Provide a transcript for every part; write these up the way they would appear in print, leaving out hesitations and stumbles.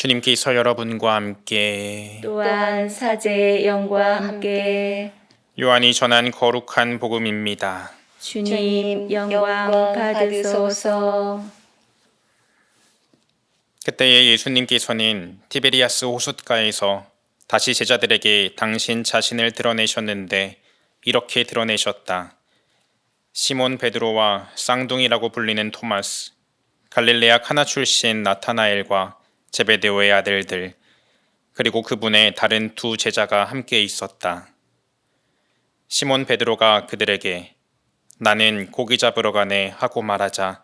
주님께서 여러분과 함께 또한 사제의 영과 함께 요한이 전한 거룩한 복음입니다. 주님 영광 받으소서. 그때에 예수님께서는 티베리아스 호숫가에서 다시 제자들에게 당신 자신을 드러내셨는데 이렇게 드러내셨다. 시몬 베드로와 쌍둥이라고 불리는 토마스, 갈릴레아 카나 출신 나타나엘과 제베데오의 아들들, 그리고 그분의 다른 두 제자가 함께 있었다. 시몬 베드로가 그들에게 나는 고기 잡으러 가네 하고 말하자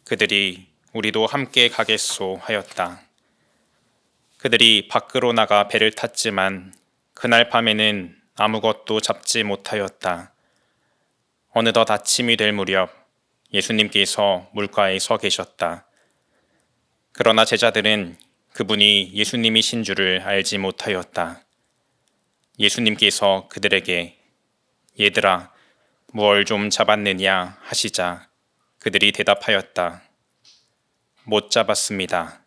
그들이 우리도 함께 가겠소 하였다. 그들이 밖으로 나가 배를 탔지만 그날 밤에는 아무것도 잡지 못하였다. 어느덧 아침이 될 무렵 예수님께서 물가에 서 계셨다. 그러나 제자들은 그분이 예수님이신 줄을 알지 못하였다. 예수님께서 그들에게 얘들아, 무얼 좀 잡았느냐 하시자 그들이 대답하였다. 못 잡았습니다.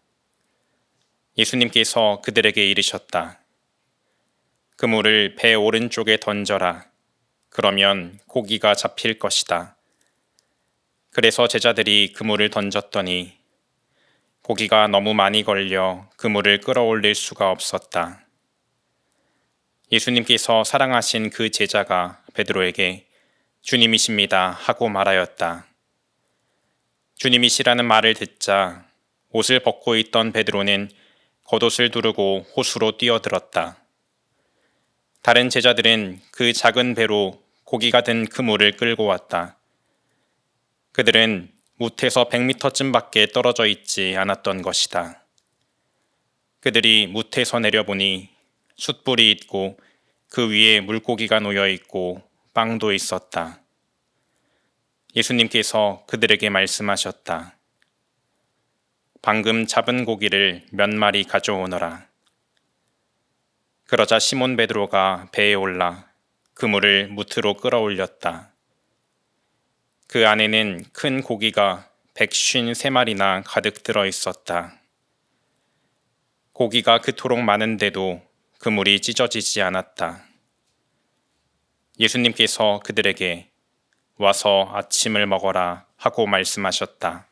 예수님께서 그들에게 이르셨다. 그물을 배 오른쪽에 던져라. 그러면 고기가 잡힐 것이다. 그래서 제자들이 그물을 던졌더니 고기가 너무 많이 걸려 그물을 끌어올릴 수가 없었다. 예수님께서 사랑하신 그 제자가 베드로에게 주님이십니다 하고 말하였다. 주님이시라는 말을 듣자 옷을 벗고 있던 베드로는 겉옷을 두르고 호수로 뛰어들었다. 다른 제자들은 그 작은 배로 고기가 든 그물을 끌고 왔다. 그들은 뭇에서 100m쯤밖에 떨어져 있지 않았던 것이다. 그들이 뭇에서 내려보니 숯불이 있고 그 위에 물고기가 놓여 있고 빵도 있었다. 예수님께서 그들에게 말씀하셨다. 방금 잡은 고기를 몇 마리 가져오너라. 그러자 시몬 베드로가 배에 올라 그물을 뭇으로 끌어올렸다. 그 안에는 큰 고기가 153마리나 가득 들어 있었다. 고기가 그토록 많은데도 그물이 찢어지지 않았다. 예수님께서 그들에게 와서 아침을 먹어라 하고 말씀하셨다.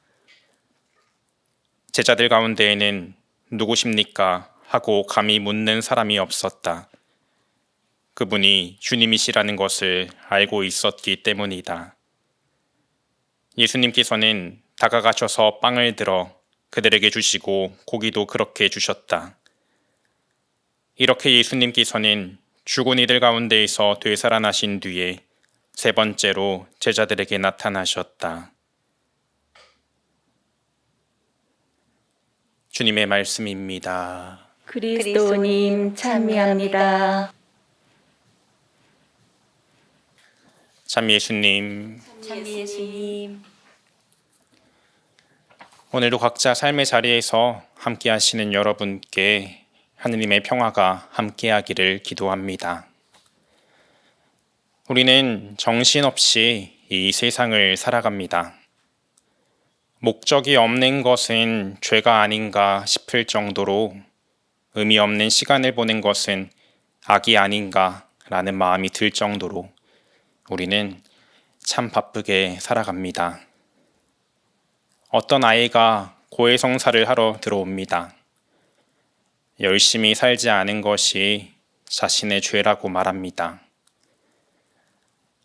제자들 가운데에는 누구십니까? 하고 감히 묻는 사람이 없었다. 그분이 주님이시라는 것을 알고 있었기 때문이다. 예수님께서는 다가가셔서 빵을 들어 그들에게 주시고 고기도 그렇게 주셨다. 이렇게 예수님께서는 죽은 이들 가운데에서 되살아나신 뒤에 세 번째로 제자들에게 나타나셨다. 주님의 말씀입니다. 그리스도님 찬미합니다. 참 예수님, 참 예수님. 오늘도 각자 삶의 자리에서 함께 하시는 여러분께 하느님의 평화가 함께하기를 기도합니다. 우리는 정신없이 이 세상을 살아갑니다. 목적이 없는 것은 죄가 아닌가 싶을 정도로 의미 없는 시간을 보낸 것은 악이 아닌가 라는 마음이 들 정도로 우리는 참 바쁘게 살아갑니다. 어떤 아이가 고해성사를 하러 들어옵니다. 열심히 살지 않은 것이 자신의 죄라고 말합니다.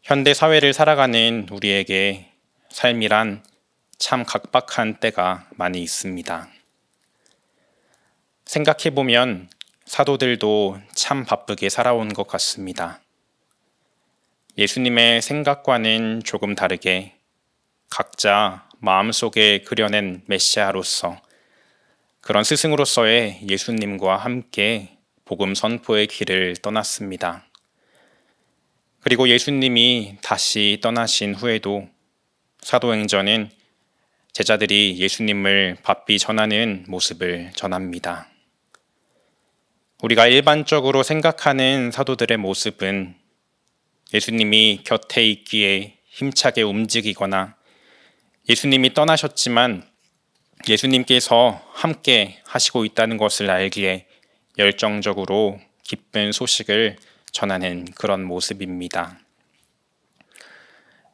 현대 사회를 살아가는 우리에게 삶이란 참 각박한 때가 많이 있습니다. 생각해보면 사도들도 참 바쁘게 살아온 것 같습니다. 예수님의 생각과는 조금 다르게 각자 마음속에 그려낸 메시아로서 그런 스승으로서의 예수님과 함께 복음 선포의 길을 떠났습니다. 그리고 예수님이 다시 떠나신 후에도 사도행전은 제자들이 예수님을 바삐 전하는 모습을 전합니다. 우리가 일반적으로 생각하는 사도들의 모습은 예수님이 곁에 있기에 힘차게 움직이거나 예수님이 떠나셨지만 예수님께서 함께 하시고 있다는 것을 알기에 열정적으로 기쁜 소식을 전하는 그런 모습입니다.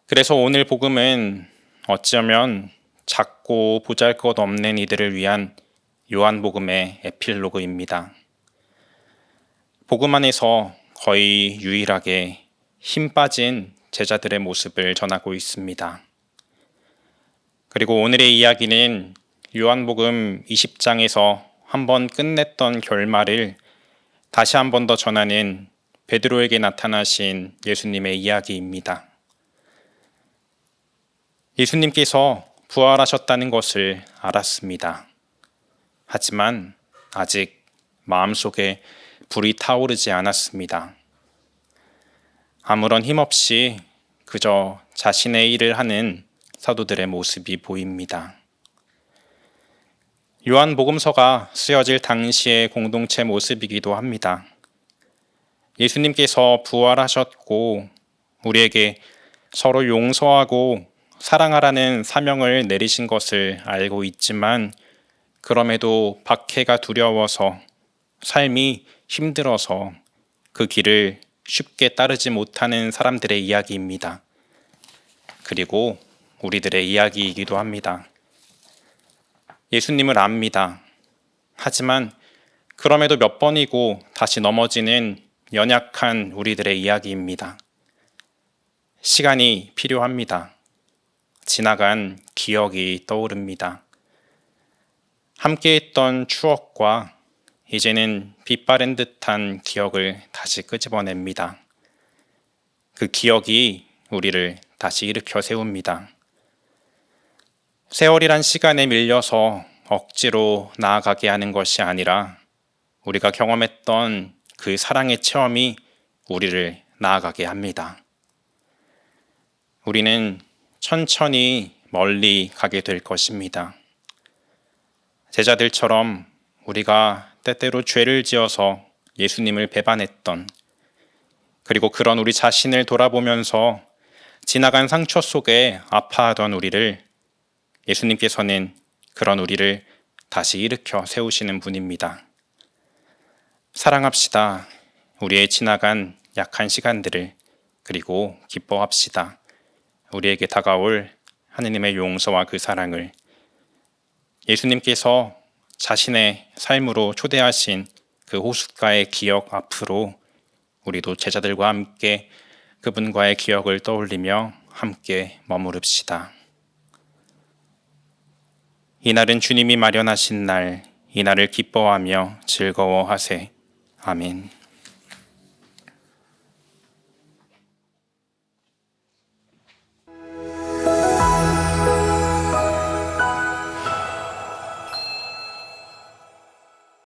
그래서 오늘 복음은 어쩌면 작고 보잘것없는 이들을 위한 요한복음의 에필로그입니다. 복음 안에서 거의 유일하게 힘 빠진 제자들의 모습을 전하고 있습니다. 그리고 오늘의 이야기는 요한복음 20장에서 한번 끝냈던 결말을 다시 한 번 더 전하는 베드로에게 나타나신 예수님의 이야기입니다. 예수님께서 부활하셨다는 것을 알았습니다. 하지만 아직 마음속에 불이 타오르지 않았습니다. 아무런 힘없이 그저 자신의 일을 하는 사도들의 모습이 보입니다. 요한복음서가 쓰여질 당시의 공동체 모습이기도 합니다. 예수님께서 부활하셨고 우리에게 서로 용서하고 사랑하라는 사명을 내리신 것을 알고 있지만 그럼에도 박해가 두려워서 삶이 힘들어서 그 길을 쉽게 따르지 못하는 사람들의 이야기입니다. 그리고 우리들의 이야기이기도 합니다. 예수님을 압니다. 하지만 그럼에도 몇 번이고 다시 넘어지는 연약한 우리들의 이야기입니다. 시간이 필요합니다. 지나간 기억이 떠오릅니다. 함께했던 추억과 이제는 빛바랜 듯한 기억을 다시 끄집어냅니다. 그 기억이 우리를 다시 일으켜 세웁니다. 세월이란 시간에 밀려서 억지로 나아가게 하는 것이 아니라 우리가 경험했던 그 사랑의 체험이 우리를 나아가게 합니다. 우리는 천천히 멀리 가게 될 것입니다. 제자들처럼 우리가 때때로 죄를 지어서 예수님을 배반했던 그리고 그런 우리 자신을 돌아보면서 지나간 상처 속에 아파하던 우리를 예수님께서는 그런 우리를 다시 일으켜 세우시는 분입니다. 사랑합시다. 우리의 지나간 약한 시간들을 그리고 기뻐합시다. 우리에게 다가올 하느님의 용서와 그 사랑을 예수님께서 자신의 삶으로 초대하신 그 호숫가의 기억 앞으로 우리도 제자들과 함께 그분과의 기억을 떠올리며 함께 머무릅시다. 이날은 주님이 마련하신 날, 이날을 기뻐하며 즐거워하세. 아멘.